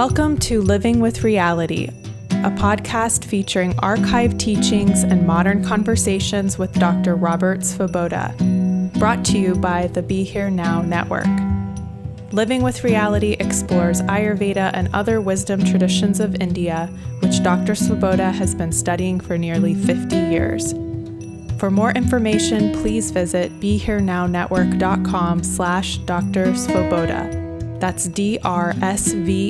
Welcome to Living with Reality, a podcast featuring archived teachings and modern conversations with Dr. Robert Svoboda, brought to you by the Be Here Now Network. Living with Reality explores Ayurveda and other wisdom traditions of India, which Dr. Svoboda has been studying for nearly 50 years. For more information, please visit BeHereNowNetwork.com/Dr. Svoboda. That's DRSVOBODA.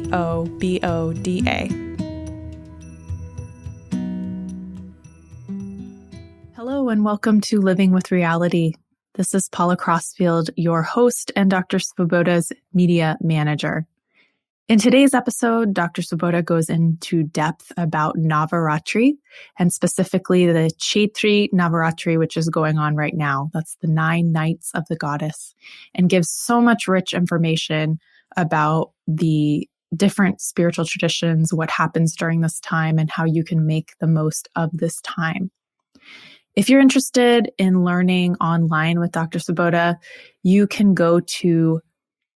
Hello and welcome to Living with Reality. This is Paula Crossfield, your host and Dr. Svoboda's media manager. In today's episode, Dr. Svoboda goes into depth about Navaratri, and specifically the Chaitri Navaratri, which is going on right now. That's the 9 nights of the goddess, and gives so much rich information about the different spiritual traditions, what happens during this time, and how you can make the most of this time. If you're interested in learning online with Dr. Svoboda, you can go to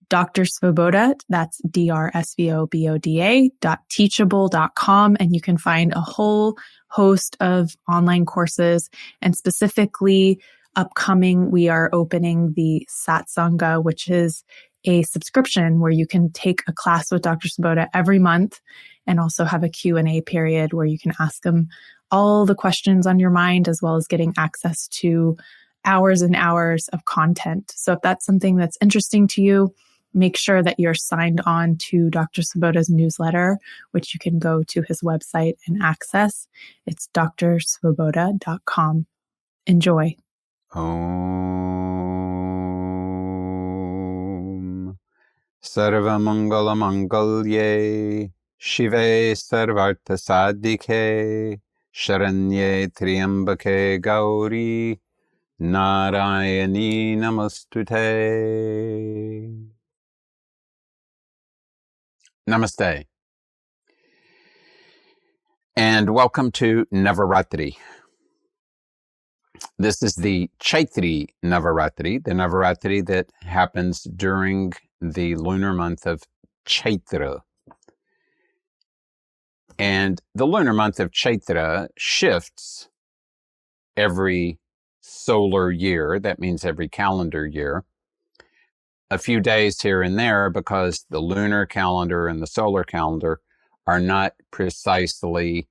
Dr. Svoboda, that's DRSVOBODA.teachable.com, and you can find a whole host of online courses. And specifically, upcoming, we are opening the Satsanga, which is a subscription where you can take a class with Dr. Svoboda every month and also have a Q&A period where you can ask him all the questions on your mind, as well as getting access to hours and hours of content. So if that's something that's interesting to you, make sure that you're signed on to Dr. Svoboda's newsletter, which you can go to his website and access. It's drsvoboda.com. Enjoy. Om Sarvamangala Mangalye Shive Sarvartha Sadhike Sharanye Triambake Gauri Narayani Namostute. Namaste. And welcome to Navaratri. This is the Chaitri Navaratri, the Navaratri that happens during the lunar month of Chaitra. And the lunar month of Chaitra shifts every solar year. That means every calendar year. A few days here and there, because the lunar calendar and the solar calendar are not precisely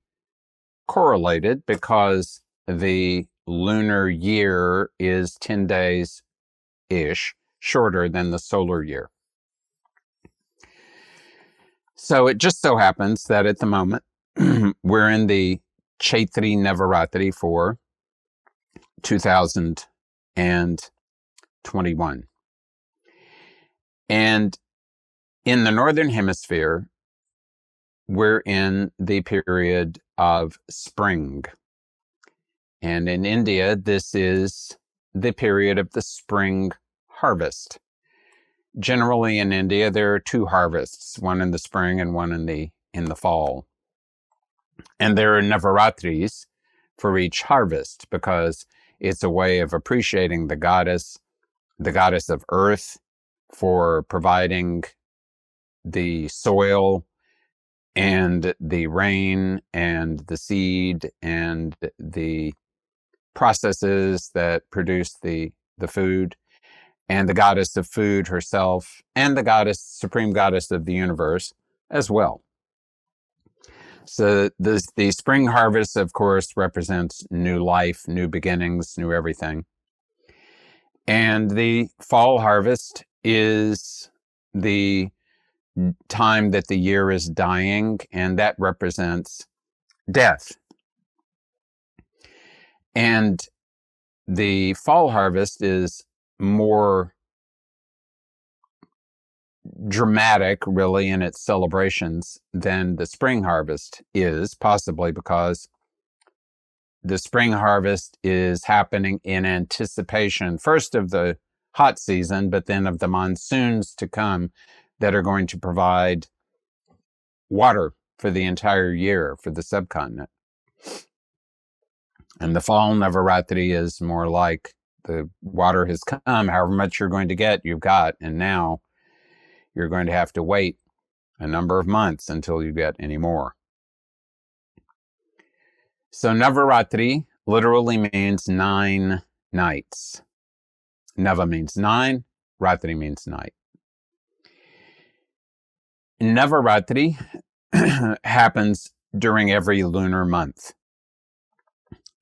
correlated, because the lunar year is 10 days-ish shorter than the solar year. So it just so happens that at the moment, we're in the Chaitri Navaratri for 2021. And in the Northern Hemisphere, we're in the period of spring. And in India, this is the period of the spring harvest. Generally in India, there are 2 harvests, one in the spring and one in the fall. And there are Navaratris for each harvest, because it's a way of appreciating the goddess of earth, for providing the soil and the rain and the seed and the processes that produce the food, and the goddess of food herself, and the supreme goddess of the universe as well. So the spring harvest, of course, represents new life, new beginnings, new everything. And the fall harvest is the time that the year is dying, and that represents death. And the fall harvest is more dramatic, really, in its celebrations than the spring harvest is, possibly because the spring harvest is happening in anticipation, first of the hot season, but then of the monsoons to come that are going to provide water for the entire year for the subcontinent. And the fall Navaratri is more like the water has come, however much you're going to get, you've got, and now you're going to have to wait a number of months until you get any more. So Navaratri literally means 9 nights. Nava means 9, Ratri means night. Navaratri happens during every lunar month.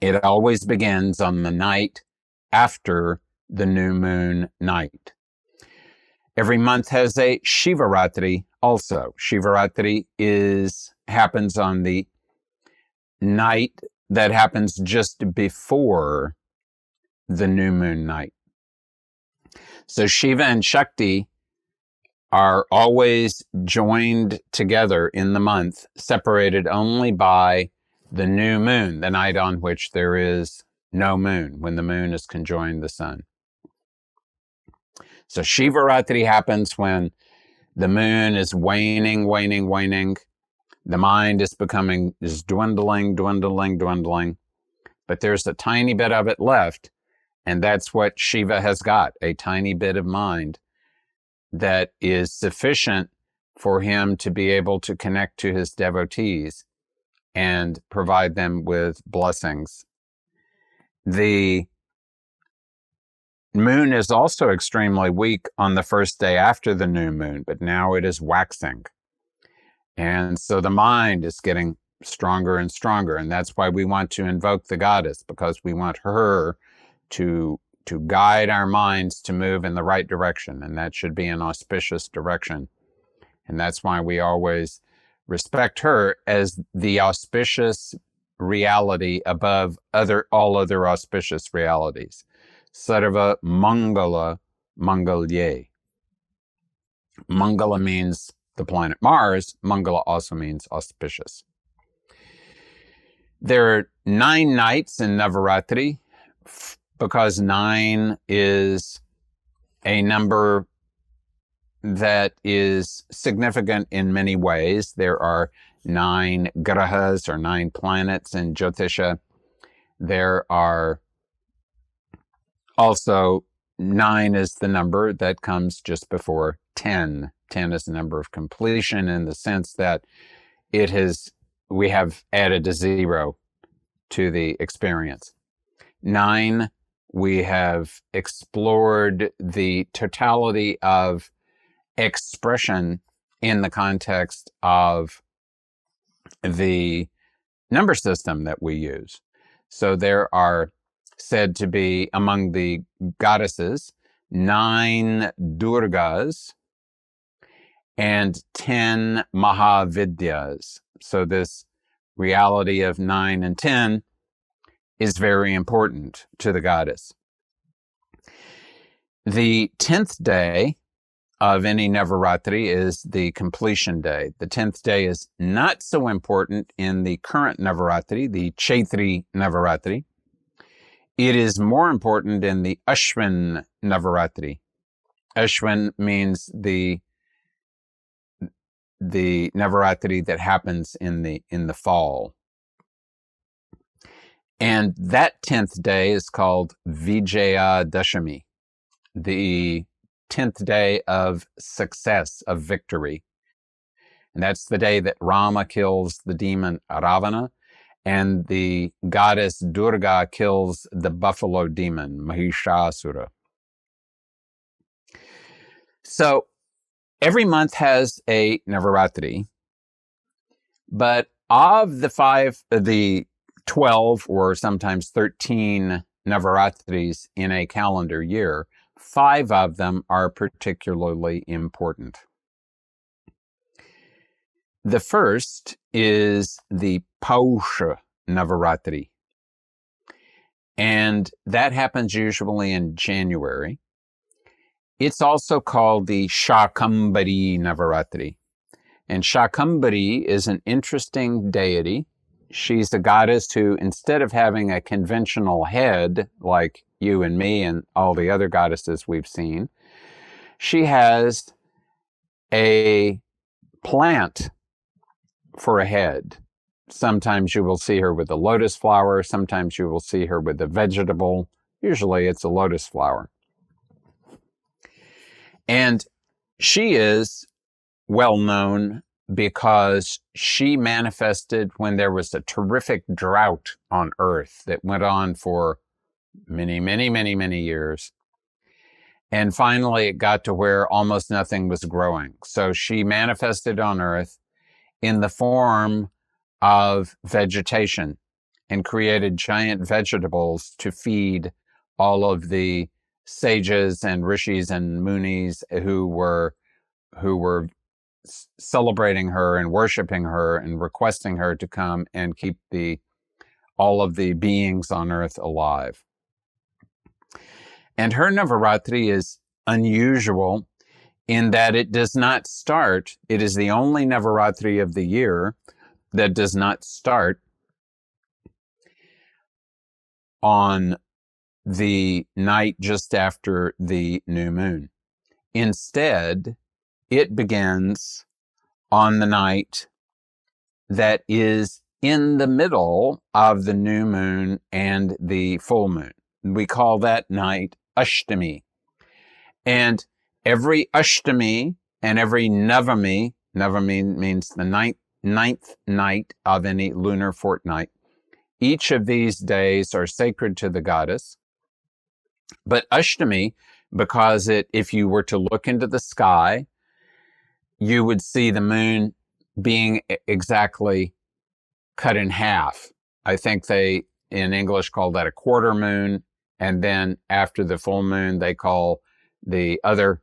It always begins on the night after the new moon night. Every month has a Shivaratri also. Shivaratri happens on the night that happens just before the new moon night. So Shiva and Shakti are always joined together in the month, separated only by the new moon, the night on which there is no moon, when the moon is conjoined the sun. So Shivaratri happens when the moon is waning. The mind is dwindling. But there's a tiny bit of it left. And that's what Shiva has got, a tiny bit of mind that is sufficient for him to be able to connect to his devotees and provide them with blessings. The moon is also extremely weak on the first day after the new moon, but now it is waxing. And so the mind is getting stronger and stronger. And that's why we want to invoke the goddess, because we want her to guide our minds to move in the right direction. And that should be an auspicious direction. And that's why we always respect her as the auspicious reality above all other auspicious realities. Sarva Mangala Mangalye. Mangala means the planet Mars. Mangala also means auspicious. There are 9 nights in Navaratri, because 9 is a number that is significant in many ways. There are 9 grahas, or 9 planets in Jyotisha. There are also 9 is the number that comes just before 10. 10 is the number of completion, in the sense that we have added a 0 to the experience. 9, we have explored the totality of expression in the context of the number system that we use. So there are said to be, among the goddesses, 9 Durgas and 10 Mahavidyas. So this reality of 9 and 10 is very important to the goddess. The 10th day of any Navaratri is the completion day. The 10th day is not so important in the current Navaratri, the Chaitri Navaratri. It is more important in the Ashwin Navaratri. Ashwin means the Navaratri that happens in the fall. And that 10th day is called Vijaya Dashami, the 10th day of success, of victory. And that's the day that Rama kills the demon Ravana, and the goddess Durga kills the buffalo demon Mahishasura. So every month has a Navaratri, but of the 12 or sometimes 13 Navaratris in a calendar year, 5 of them are particularly important. The first is the Pausha Navaratri, and that happens usually in January. It's also called the Shakambari Navaratri. And Shakambari is an interesting deity. She's a goddess who, instead of having a conventional head like you and me and all the other goddesses we've seen, she has a plant for a head. Sometimes you will see her with a lotus flower. Sometimes you will see her with a vegetable. Usually it's a lotus flower. And she is well known because she manifested when there was a terrific drought on Earth that went on for many, many, many, many years. And finally, it got to where almost nothing was growing. So she manifested on Earth in the form of vegetation and created giant vegetables to feed all of the sages and rishis and munis who were celebrating her and worshiping her and requesting her to come and keep all of the beings on Earth alive. And her Navaratri is unusual in that it does not start, it is the only Navaratri of the year that does not start on the night just after the new moon. Instead, it begins on the night that is in the middle of the new moon and the full moon. We call that night Ashtami. And every Ashtami and every Navami means the ninth night of any lunar fortnight. Each of these days are sacred to the goddess. But Ashtami, because if you were to look into the sky, you would see the moon being exactly cut in half. I think they, in English, call that a quarter moon. And then after the full moon, they call the other,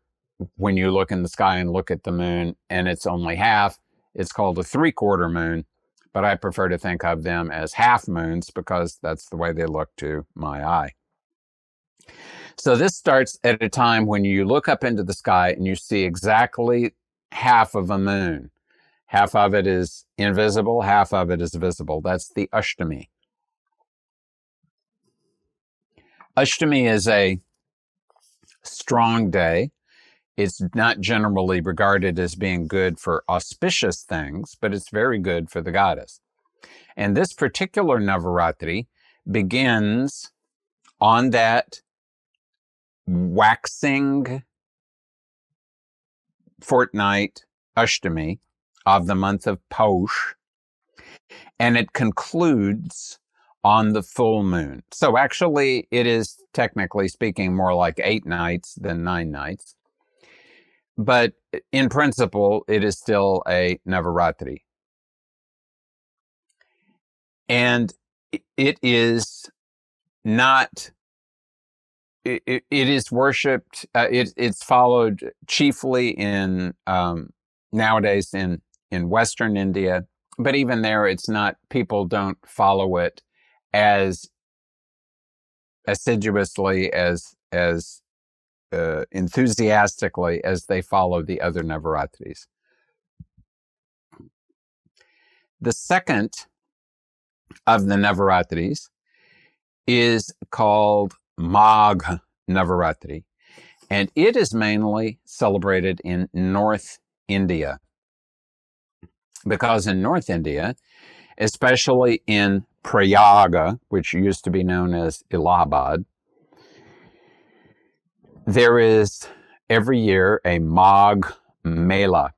when you look in the sky and look at the moon and it's only half, it's called a 3/4 moon. But I prefer to think of them as half moons because that's the way they look to my eye. So this starts at a time when you look up into the sky and you see exactly half of a moon. Half of it is invisible, half of it is visible. That's the Ashtami. Ashtami is a strong day. It's not generally regarded as being good for auspicious things, but it's very good for the goddess. And this particular Navaratri begins on that waxing fortnight, Ashtami, of the month of Paush, and it concludes on the full moon. So actually, it is, technically speaking, more like 8 nights than 9 nights. But in principle, it is still a Navaratri. And it is not, it is worshipped, it's followed chiefly in, nowadays in Western India. But even there, it's not, people don't follow it as assiduously, as enthusiastically as they follow the other Navaratris. The second of the Navaratris is called Magh Navaratri, and it is mainly celebrated in North India. Because in North India, especially in Prayaga, which used to be known as Allahabad, there is every year a Magh Mela,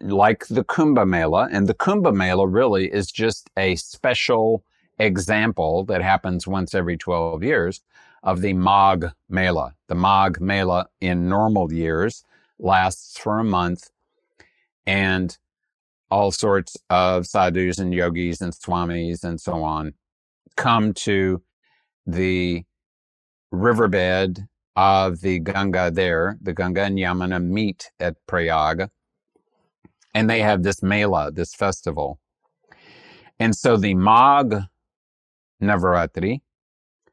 like the Kumbh Mela. And the Kumbh Mela really is just a special example that happens once every 12 years of the Magh Mela. The Magh Mela in normal years lasts for a month, and all sorts of sadhus and yogis and swamis and so on come to the riverbed of the Ganga there. The Ganga and Yamuna meet at Prayag, and they have this Mela, this festival. And so the Magh Navaratri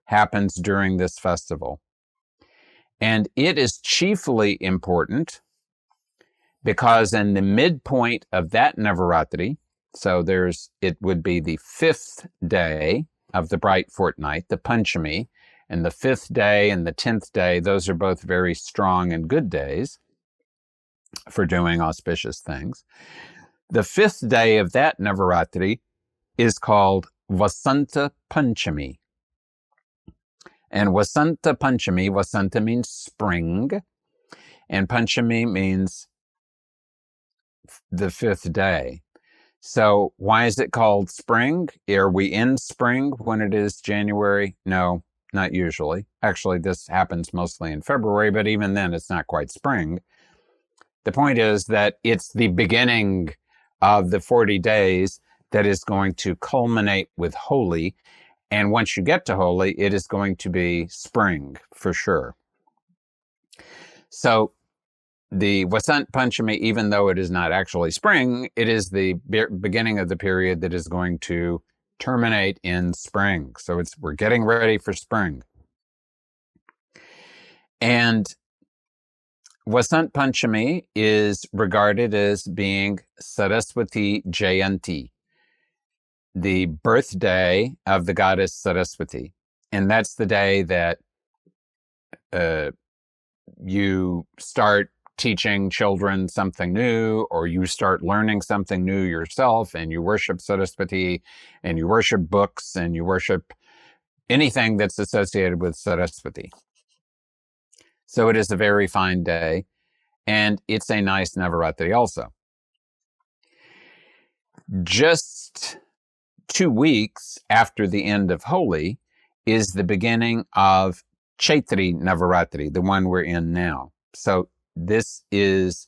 happens during this festival. And it is chiefly important because in the midpoint of that Navaratri, so it would be the 5th day of the bright fortnight, the Panchami, and the 5th day and the 10th day, those are both very strong and good days for doing auspicious things. The 5th day of that Navaratri is called Vasanta Panchami. And Vasanta Panchami, Vasanta means spring, and Panchami means the fifth day. So why is it called spring? Are we in spring when it is January? No, not usually. Actually, this happens mostly in February, but even then it's not quite spring. The point is that it's the beginning of the 40 days that is going to culminate with Holi. And once you get to Holi, it is going to be spring for sure. So the Vasant Panchami, even though it is not actually spring, it is the beginning of the period that is going to terminate in spring. So we're getting ready for spring. And Vasant Panchami is regarded as being Saraswati Jayanti, the birthday of the goddess Saraswati. And that's the day that you start teaching children something new, or you start learning something new yourself, and you worship Saraswati, and you worship books, and you worship anything that's associated with Saraswati. So it is a very fine day, and it's a nice Navaratri also. Just 2 weeks after the end of Holi is the beginning of Chaitri Navaratri, the one we're in now. So this is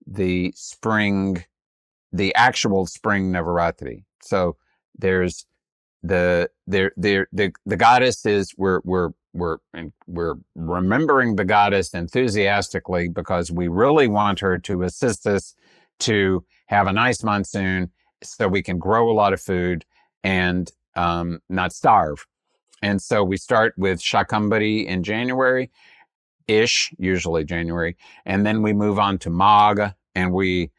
the spring, the actual spring Navaratri. So there's the goddess is we're remembering the goddess enthusiastically because we really want her to assist us to have a nice monsoon so we can grow a lot of food and not starve. And so we start with Shakambari in January-ish, usually January, and then we move on to Magh, and we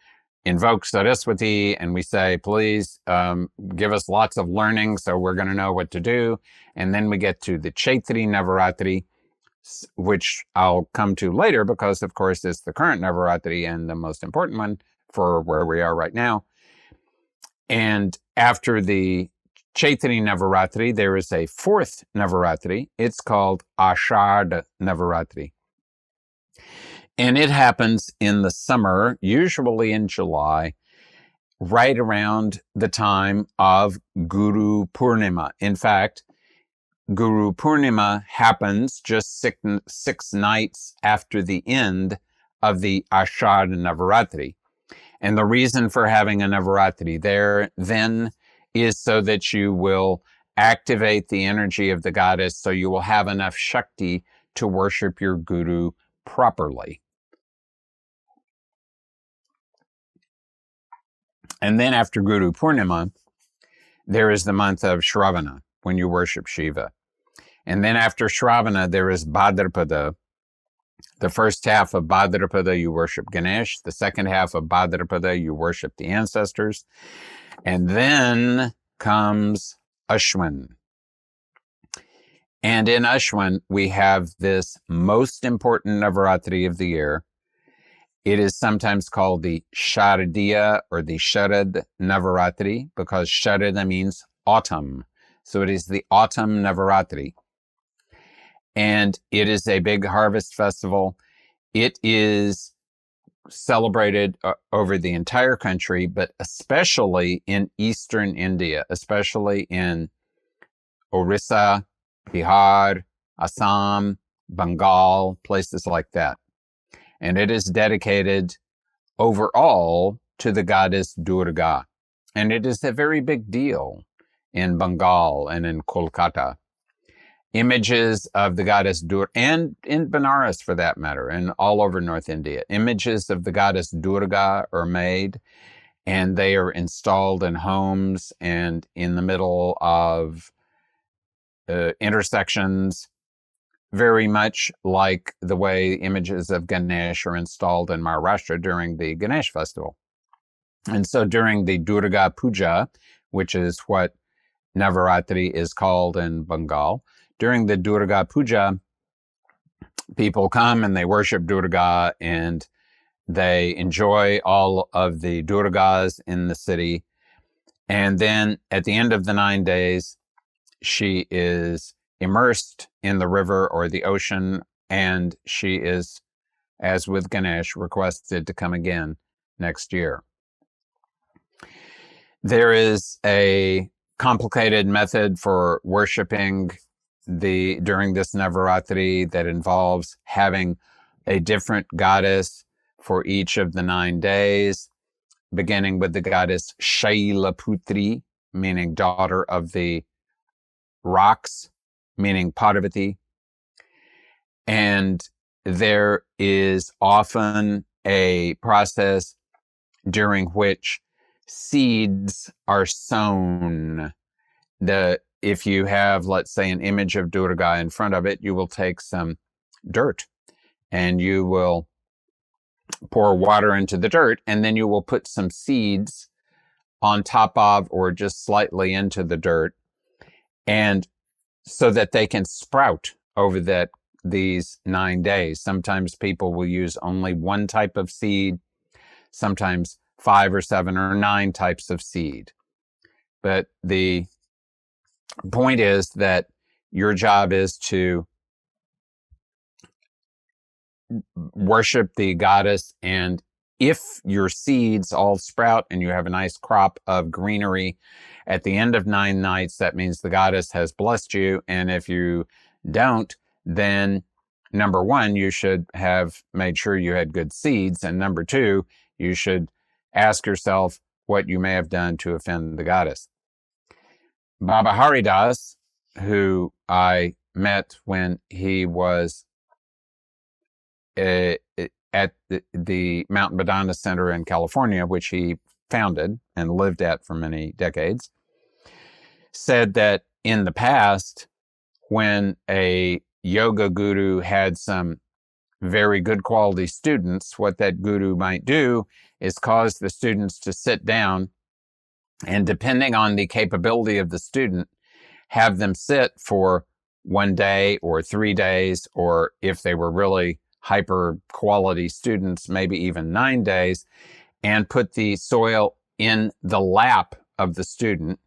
invoke Saraswati, and we say, please give us lots of learning so we're going to know what to do. And then we get to the Chaitri Navaratri, which I'll come to later because, of course, it's the current Navaratri and the most important one for where we are right now. And after the Chaitri Navaratri, there is a fourth Navaratri. It's called Ashadha Navaratri. And it happens in the summer, usually in July, right around the time of Guru Purnima. In fact, Guru Purnima happens just six nights after the end of the Ashadha Navaratri. And the reason for having a Navaratri there then is so that you will activate the energy of the goddess, so you will have enough Shakti to worship your Guru properly. And then after Guru Purnima, there is the month of Shravana, when you worship Shiva. And then after Shravana, there is Bhadrapada. The first half of Bhadrapada, you worship Ganesh. The second half of Bhadrapada, you worship the ancestors. And then comes Ashwin. And in Ashwin, we have this most important Navaratri of the year. It is sometimes called the Sharadiya or the Sharad Navaratri because Sharada means autumn. So it is the autumn Navaratri. And it is a big harvest festival. It is celebrated over the entire country, but especially in eastern India, especially in Orissa, Bihar, Assam, Bengal, places like that. And it is dedicated overall to the goddess Durga. And it is a very big deal in Bengal and in Kolkata. Images of the goddess Durga, and in Benares for that matter, and all over North India, images of the goddess Durga are made, and they are installed in homes and in the middle of intersections, very much like the way images of Ganesh are installed in Maharashtra during the Ganesh festival. And so during the Durga Puja, which is what Navaratri is called in Bengal, during the Durga Puja, people come and they worship Durga and they enjoy all of the Durgas in the city. And then at the end of the 9 days, she is immersed in the river or the ocean, and she is, as with Ganesh, requested to come again next year. There is a complicated method for worshiping during this Navaratri that involves having a different goddess for each of the 9 days, beginning with the goddess Shailaputri, meaning daughter of the rocks, meaning Parvati. And there is often a process during which seeds are sown. If you have, let's say, an image of Durga in front of it, you will take some dirt and you will pour water into the dirt, and then you will put some seeds on top of or just slightly into the dirt, and so that they can sprout over these 9 days. Sometimes people will use only one type of seed, sometimes 5 or 7 or 9 types of seed. But the point is that your job is to worship the goddess, and if your seeds all sprout and you have a nice crop of greenery at the end of 9 nights, that means the goddess has blessed you. And if you don't, then number 1, you should have made sure you had good seeds. And number 2, you should ask yourself what you may have done to offend the goddess. Baba Haridas, who I met when he was at the Mount Madonna Center in California, which he founded and lived at for many decades, said that in the past, when a yoga guru had some very good quality students, what that guru might do is cause the students to sit down, and depending on the capability of the student, have them sit for 1 day or 3 days, or if they were really hyper quality students, maybe even 9 days, and put the soil in the lap of the student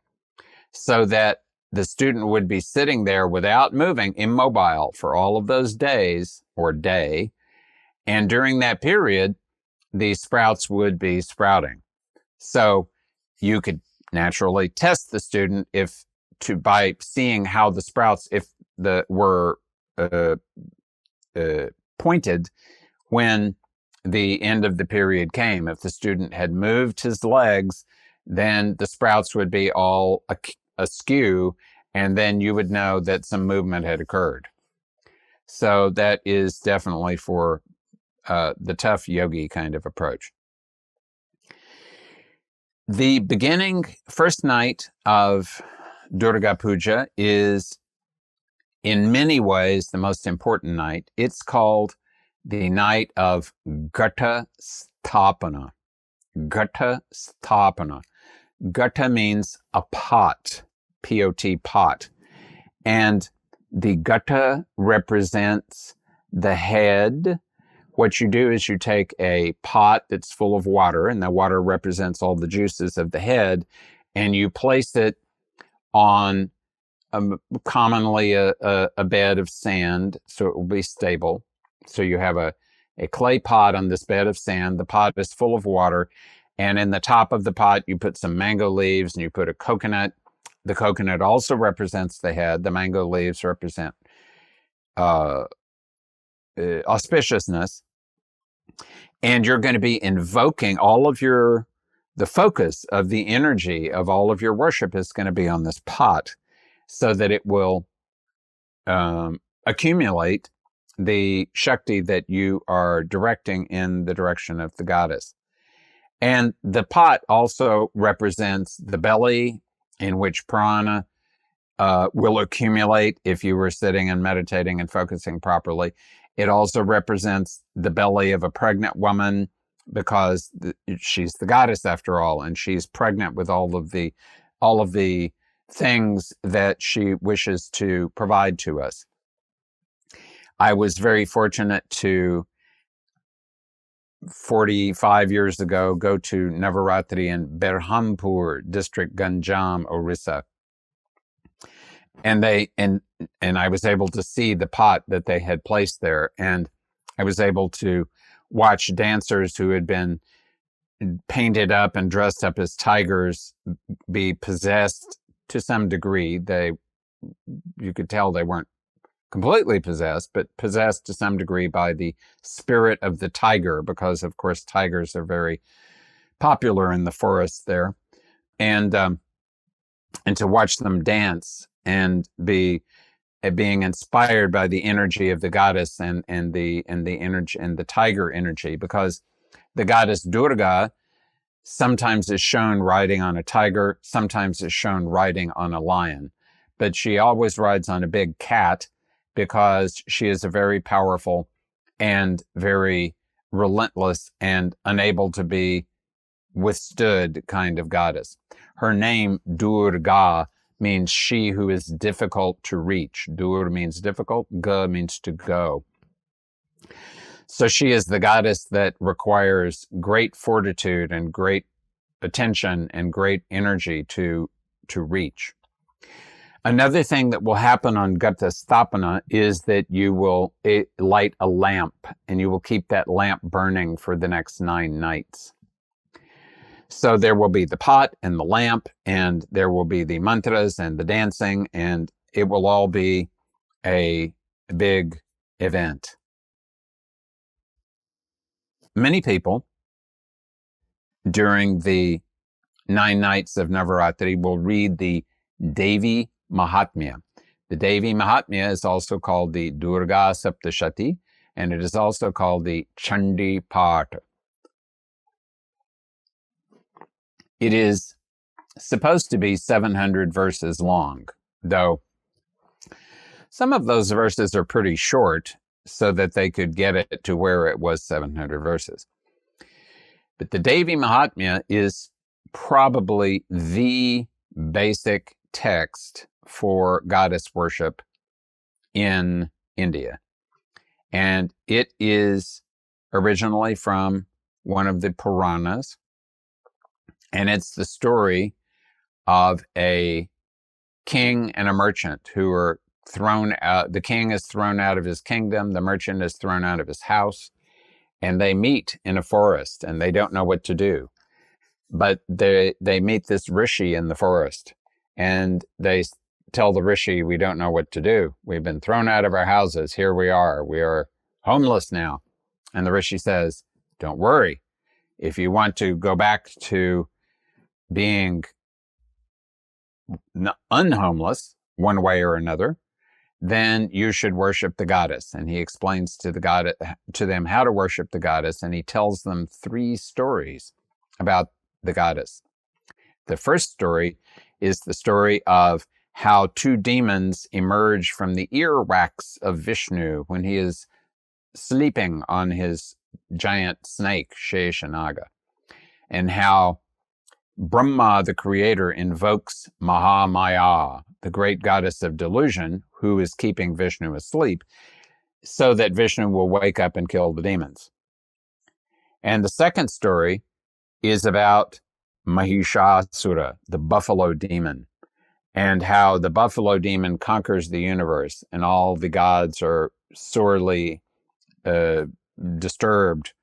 so that the student would be sitting there without moving, immobile, for all of those days or day. And during that period, the sprouts would be sprouting. So you could naturally test the student by seeing how the sprouts, if were pointed when the end of the period came. If the student had moved his legs, then the sprouts would be all askew, and then you would know that some movement had occurred. So that is definitely for the tough yogi kind of approach. The first night of Durga Puja is in many ways the most important night. It's called the night of Ghata Sthapana. Ghata Sthapana. Ghata means a pot, P-O-T, pot. And the Ghata represents the head. What you do is you take a pot that's full of water, and the water represents all the juices of the head, and you place it on commonly a bed of sand, so it will be stable. So you have a clay pot on this bed of sand. The pot is full of water, and in the top of the pot you put some mango leaves, and you put a coconut. The coconut also represents the head. The mango leaves represent auspiciousness. And you're going to be invoking the focus of the energy of all of your worship is going to be on this pot, so that it will accumulate the Shakti that you are directing in the direction of the goddess. And the pot also represents the belly, in which prana will accumulate if you were sitting and meditating and focusing properly. It also represents the belly of a pregnant woman, because she's the goddess after all, and she's pregnant with all of the things that she wishes to provide to us. I was very fortunate to, 45 years ago, go to Navaratri in Berhampur district, Ganjam, Orissa. And I was able to see the pot that they had placed there, and I was able to watch dancers who had been painted up and dressed up as tigers be possessed to some degree. You could tell they weren't completely possessed, but possessed to some degree by the spirit of the tiger, because of course tigers are very popular in the forest there, and to watch them dance and being inspired by the energy of the goddess and the energy and the tiger energy, because the goddess Durga sometimes is shown riding on a tiger, sometimes is shown riding on a lion, but she always rides on a big cat because she is a very powerful and very relentless and unable to be withstood kind of goddess. Her name, Durga, means she who is difficult to reach. Dur means difficult, ga means to go. So she is the goddess that requires great fortitude and great attention and great energy to reach. Another thing that will happen on Gata Sthapana is that you will light a lamp, and you will keep that lamp burning for the next 9 nights. So there will be the pot and the lamp, and there will be the mantras and the dancing, and it will all be a big event. Many people during the 9 nights of Navaratri will read the Devi Mahatmya. The Devi Mahatmya is also called the Durga Saptashati, and it is also called the Chandi Path. It is supposed to be 700 verses long, though some of those verses are pretty short, so that they could get it to where it was 700 verses. But the Devi Mahatmya is probably the basic text for goddess worship in India. And it is originally from one of the Puranas, and it's the story of a king and a merchant who are thrown out. The king is thrown out of his kingdom, the merchant is thrown out of his house, and they meet in a forest, and they don't know what to do. But they meet this rishi in the forest, and they tell the rishi, "We don't know what to do. We've been thrown out of our houses. Here we are homeless now." And the rishi says, "Don't worry. If you want to go back to being unhomeless one way or another, then you should worship the goddess." And he explains to them how to worship the goddess, and he tells them 3 stories about the goddess. The first story is the story of how 2 demons emerge from the earwax of Vishnu when he is sleeping on his giant snake, Sheshanaga, and how Brahma, the creator, invokes Mahamaya, the great goddess of delusion, who is keeping Vishnu asleep, so that Vishnu will wake up and kill the demons. And the second story is about Mahishasura, the buffalo demon, and how the buffalo demon conquers the universe, and all the gods are sorely disturbed,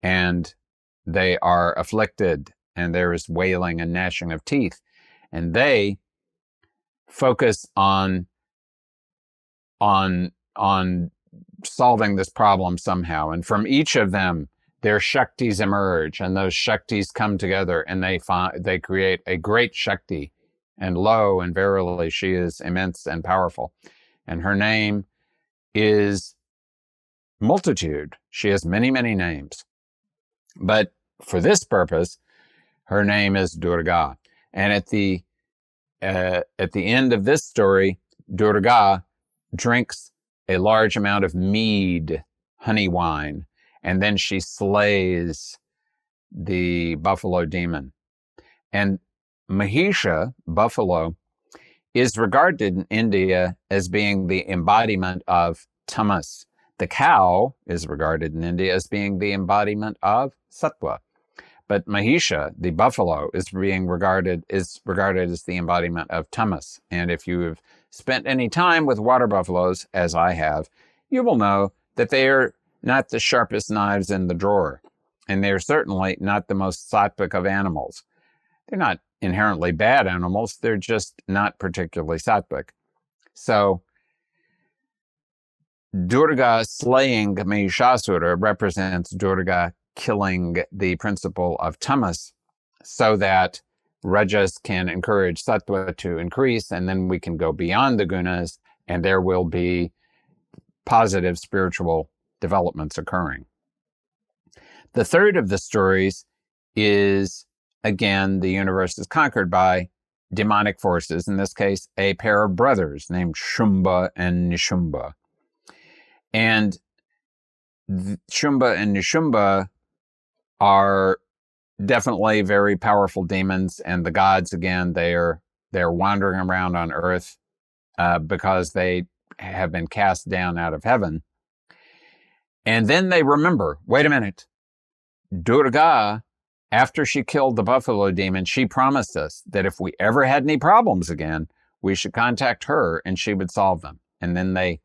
and they are afflicted, and there is wailing and gnashing of teeth. And they focus on solving this problem somehow. And from each of them, their Shaktis emerge, and those Shaktis come together, and they create a great Shakti. And lo and verily, she is immense and powerful. And her name is multitude. She has many, many names. But for this purpose, her name is Durga. And at the end of this story, Durga drinks a large amount of mead, honey wine, and then she slays the buffalo demon. And Mahisha, buffalo, is regarded in India as being the embodiment of tamas. The cow is regarded in India as being the embodiment of sattva. But Mahisha, the buffalo, is regarded as the embodiment of tamas. And if you have spent any time with water buffaloes, as I have, you will know that they are not the sharpest knives in the drawer. and they're certainly not the most sattvic of animals. They're not inherently bad animals, they're just not particularly sattvic. So Durga slaying Mahishasura represents Durga killing the principle of tamas so that rajas can encourage sattva to increase, and then we can go beyond the gunas and there will be positive spiritual developments occurring. The third of the stories is, again, the universe is conquered by demonic forces, in this case, a pair of brothers named Shumba and Nishumba. And Shumba and Nishumba are definitely very powerful demons, and the gods, again, they're wandering around on earth because they have been cast down out of heaven. And then they remember, wait a minute, Durga, after she killed the buffalo demon, she promised us that if we ever had any problems again, we should contact her and she would solve them. And then they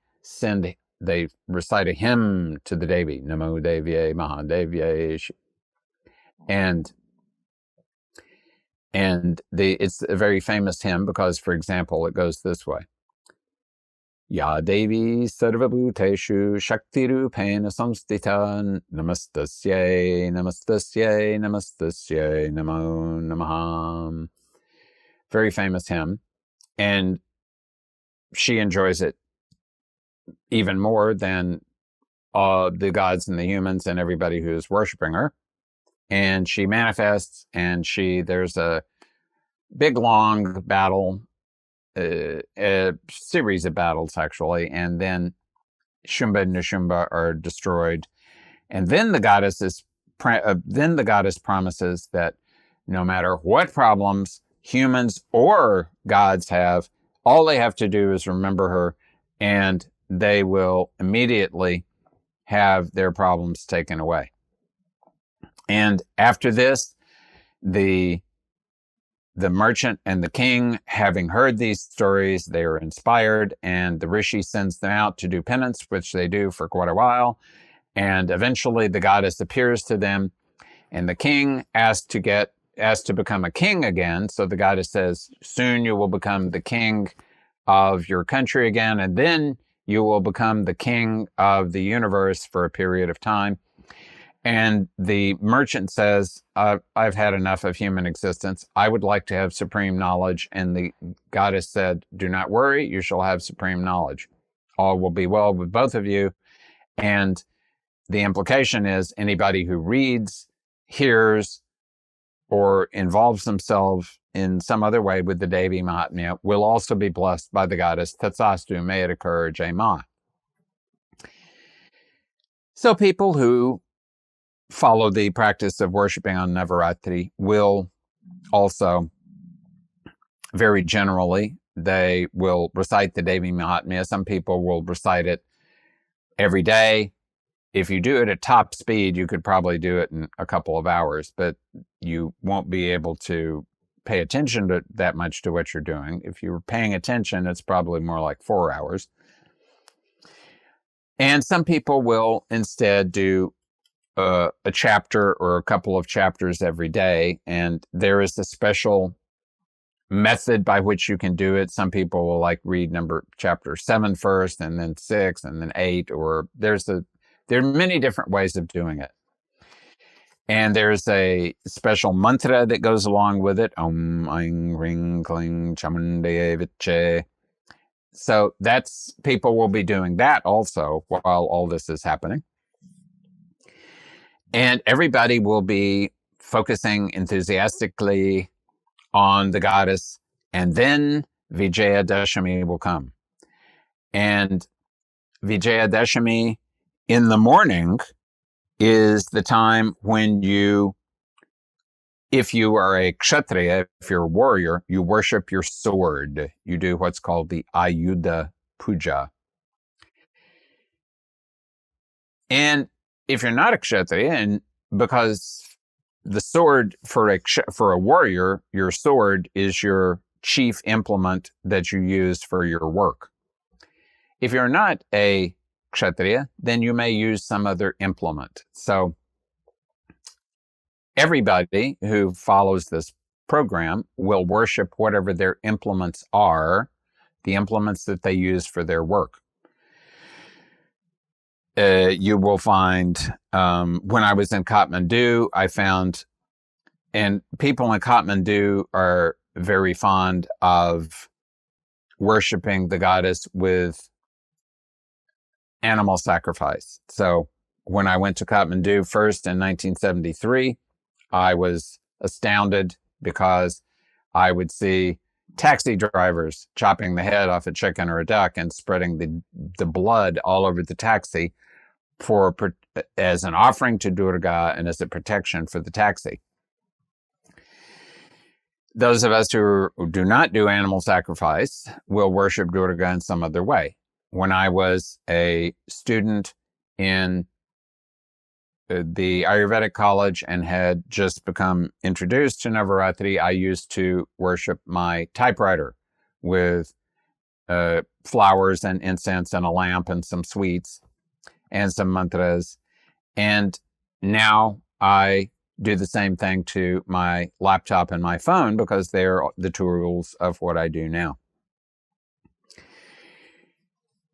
recite a hymn to the Devi, Namo Devye Mahadevye. And it's a very famous hymn because, for example, it goes this way. Ya Devi Sarvabhuteshu Shaktirupena Samstita Namastasye Namastasye Namastasye Namo Namaham. Very famous hymn. And she enjoys it even more than the gods and the humans and everybody who's worshiping her. And she manifests, and there's a big long battle, a series of battles actually, and then Shumba and Nishumba are destroyed. And then the goddess promises that no matter what problems humans or gods have, all they have to do is remember her, and they will immediately have their problems taken away. And after this, the merchant and the king, having heard these stories, they are inspired, and the rishi sends them out to do penance, which they do for quite a while. And eventually the goddess appears to them, and the king asks to become a king again. So the goddess says, soon you will become the king of your country again, and then you will become the king of the universe for a period of time. And the merchant says, I've had enough of human existence. I would like to have supreme knowledge. And the goddess said, do not worry, you shall have supreme knowledge. All will be well with both of you. And the implication is anybody who reads, hears, or involves themselves in some other way with the Devi Mahatmya will also be blessed by the goddess. Tatsastu, may it occur, Jai Ma. So people who follow the practice of worshiping on Navaratri will also, very generally, they will recite the Devi Mahatmya. Some people will recite it every day. If you do it at top speed, you could probably do it in a couple of hours, but you won't be able to pay attention to that much to what you're doing. If you're paying attention, it's probably more like 4 hours. And some people will instead do a chapter or a couple of chapters every day, and there is a special method by which you can do it. Some people will read chapter 7 first, and then 6, and then 8, or there are many different ways of doing it. And there's a special mantra that goes along with it. Om, Aing, Ring, Kling, Chamundaye Viche. So people will be doing that also while all this is happening. And everybody will be focusing enthusiastically on the goddess. And then Vijayadashami will come. And Vijayadashami in the morning is the time when if you are a kshatriya, if you're a warrior, you worship your sword. You do what's called the Ayudha Puja. And if you're not a kshatriya, and because the sword for a warrior, your sword is your chief implement that you use for your work. If you're not a kshatriya, then you may use some other implement. So everybody who follows this program will worship whatever their implements are, the implements that they use for their work. You will find, when I was in Kathmandu, I found, and people in Kathmandu are very fond of worshiping the goddess with animal sacrifice. So when I went to Kathmandu first in 1973, I was astounded because I would see taxi drivers chopping the head off a chicken or a duck and spreading the blood all over the taxi as an offering to Durga and as a protection for the taxi. Those of us who do not do animal sacrifice will worship Durga in some other way. When I was a student in the Ayurvedic college and had just become introduced to Navaratri, I used to worship my typewriter with flowers and incense and a lamp and some sweets and some mantras. And now I do the same thing to my laptop and my phone because they're the tools of what I do now.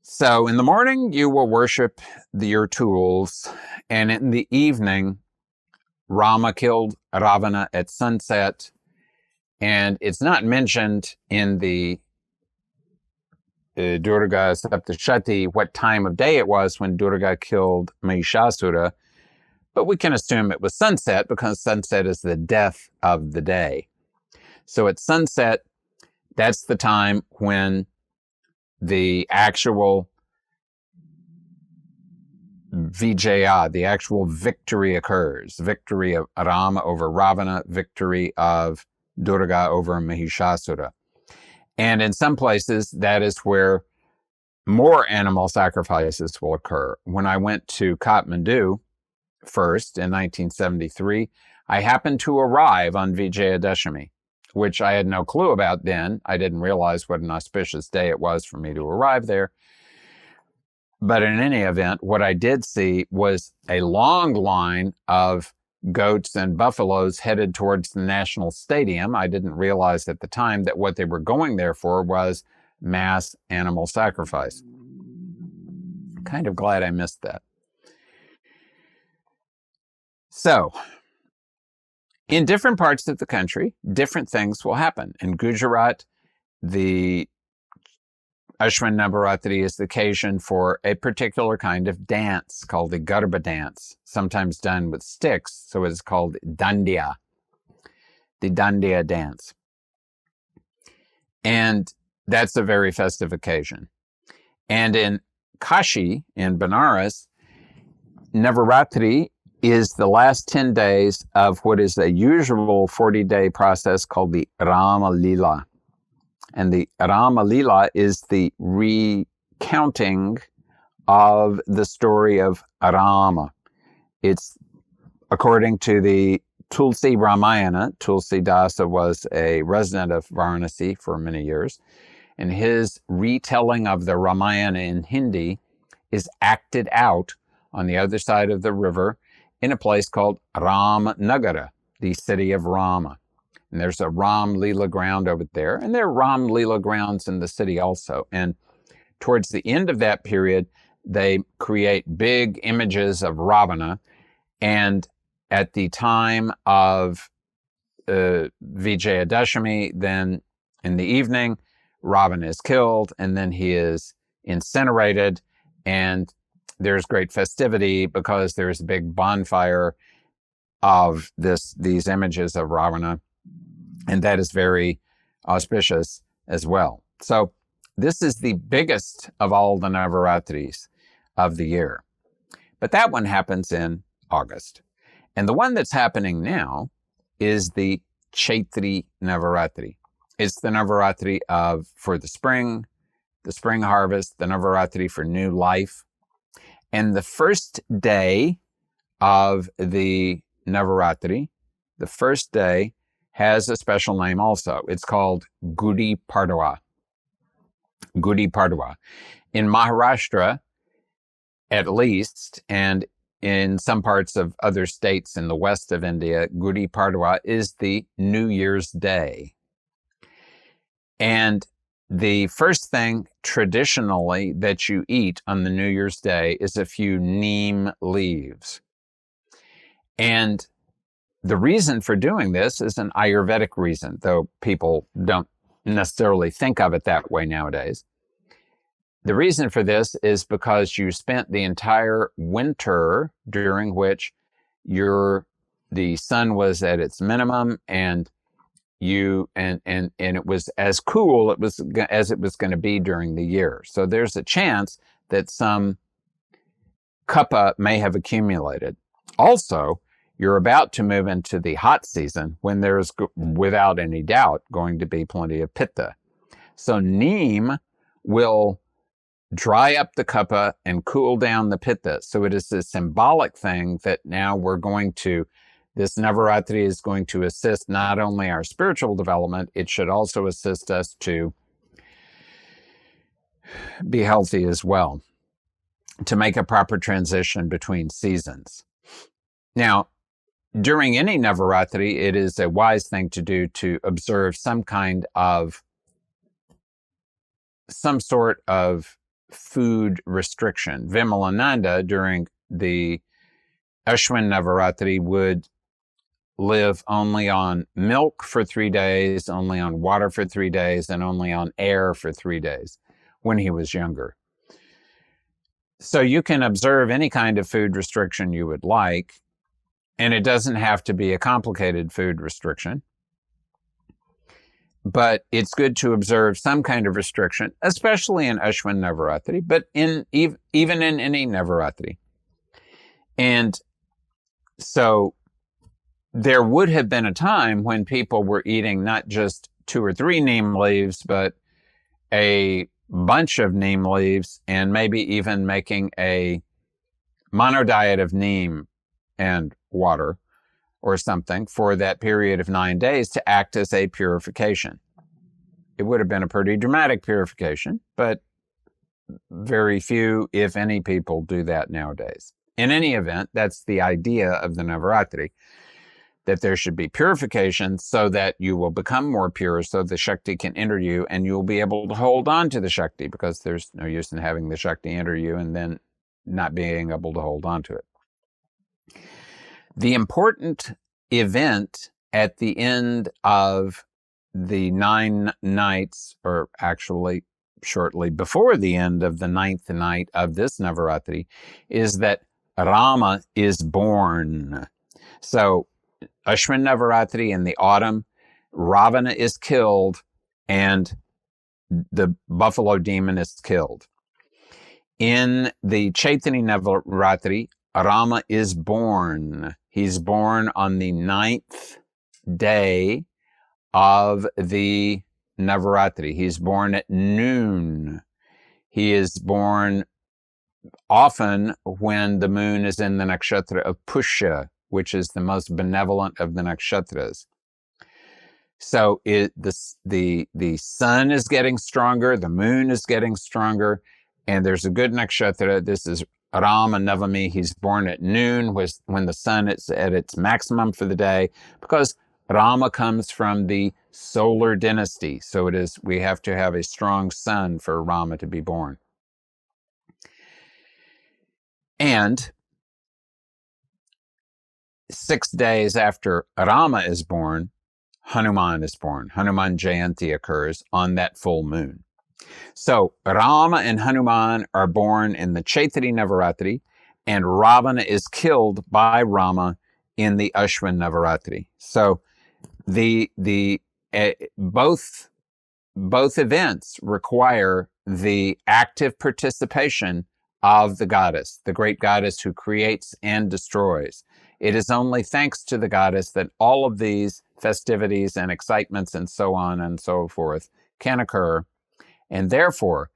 So in the morning, you will worship your tools, and in the evening, Rama killed Ravana at sunset, and it's not mentioned in the Durga Saptashati what time of day it was when Durga killed Mahishasura, but we can assume it was sunset because sunset is the death of the day. So at sunset, that's the time when the actual Vijaya, the actual victory occurs. Victory of Rama over Ravana, victory of Durga over Mahishasura. And in some places, that is where more animal sacrifices will occur. When I went to Kathmandu first in 1973, I happened to arrive on Vijayadashami, which I had no clue about then. I didn't realize what an auspicious day it was for me to arrive there. But in any event, what I did see was a long line of goats and buffaloes headed towards the National Stadium. I didn't realize at the time that what they were going there for was mass animal sacrifice. Kind of glad I missed that. So, in different parts of the country, different things will happen. In Gujarat, the Ashwin Navaratri is the occasion for a particular kind of dance called the Garba dance, sometimes done with sticks, so it's called Dandiya, the Dandiya dance. And that's a very festive occasion. And in Kashi, in Benares, Navaratri is the last 10 days of what is a usual 40-day process called the Rama Lila. And the Rama Lila is the recounting of the story of Rama. It's according to the Tulsi Ramayana. Tulsi Dasa was a resident of Varanasi for many years, and his retelling of the Ramayana in Hindi is acted out on the other side of the river in a place called Ramnagara, the city of Rama. And there's a Ram Lila ground over there, and there are Ram Lila grounds in the city also. And towards the end of that period, they create big images of Ravana. And at the time of Vijayadashami, then in the evening, Ravana is killed, and then he is incinerated. And there's great festivity because there's a big bonfire of these images of Ravana. And that is very auspicious as well. So this is the biggest of all the Navaratris of the year. But that one happens in August. And the one that's happening now is the Chaitri Navaratri. It's the Navaratri for the spring harvest, the Navaratri for new life. And the first day of the Navaratri, the first day, has a special name also. It's called Gudi Padwa. Gudi Padwa. In Maharashtra, at least, and in some parts of other states in the west of India, Gudi Padwa is the New Year's Day. And the first thing traditionally that you eat on the New Year's Day is a few neem leaves. And the reason for doing this is an Ayurvedic reason, though people don't necessarily think of it that way nowadays. The reason for this is because you spent the entire winter during which the sun was at its minimum, and it was as cool as it was going to be during the year. So there's a chance that some kapha may have accumulated. Also, you're about to move into the hot season when there's, without any doubt, going to be plenty of pitta. So neem will dry up the kapha and cool down the pitta. So it is a symbolic thing that now this Navaratri is going to assist not only our spiritual development, it should also assist us to be healthy as well, to make a proper transition between seasons. Now, during any Navaratri, it is a wise thing to do to observe some sort of food restriction. Vimalananda, during the Ashwin Navaratri, would live only on milk for 3 days, only on water for 3 days, and only on air for 3 days when he was younger. So you can observe any kind of food restriction you would like, and it doesn't have to be a complicated food restriction. But it's good to observe some kind of restriction, especially in Ashwin Navaratri, but even in any Navaratri. And so there would have been a time when people were eating not just 2 or 3 neem leaves, but a bunch of neem leaves, and maybe even making a monodiet of neem and water or something for that period of 9 days to act as a purification. It would have been a pretty dramatic purification, but very few, if any, people do that nowadays. In any event, that's the idea of the Navaratri, that there should be purification so that you will become more pure, so the Shakti can enter you and you'll be able to hold on to the Shakti, because there's no use in having the Shakti enter you and then not being able to hold on to it. The important event at the end of the 9 nights, or actually shortly before the end of the 9th night of this Navaratri, is that Rama is born. So Ashwin Navaratri in the autumn, Ravana is killed and the buffalo demon is killed. In the Chaitri Navaratri, Rama is born. He's born on the 9th day of the Navaratri. He's born at noon. He is born often when the moon is in the nakshatra of Puja, which is the most benevolent of the nakshatras. So the sun is getting stronger, the moon is getting stronger, and there's a good nakshatra. This is Rama Navami. He's born at noon, when the sun is at its maximum for the day, because Rama comes from the solar dynasty. So we have to have a strong sun for Rama to be born. And 6 days after Rama is born, Hanuman is born. Hanuman Jayanti occurs on that full moon. So Rama and Hanuman are born in the Chaitri Navaratri, and Ravana is killed by Rama in the Ashwin Navaratri. So both events require the active participation of the goddess, the great goddess who creates and destroys. It is only thanks to the goddess that all of these festivities and excitements and so on and so forth can occur. And therefore,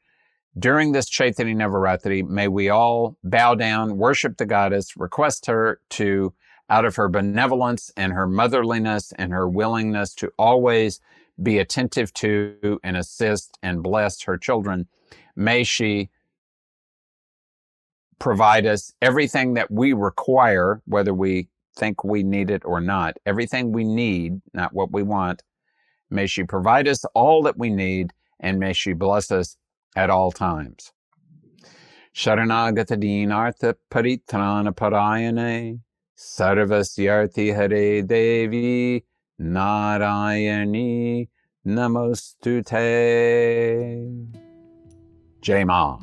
during this Chaitri Navaratri, may we all bow down, worship the goddess, request her to, out of her benevolence and her motherliness and her willingness to always be attentive to and assist and bless her children, may she provide us everything that we require, whether we think we need it or not. Everything we need, not what we want. May she provide us all that we need, and may she bless us at all times. Sharanagata Dinartha Paritrana Parayane Sarvasyarthi Hare Devi Narayani Namostute. Jai Ma.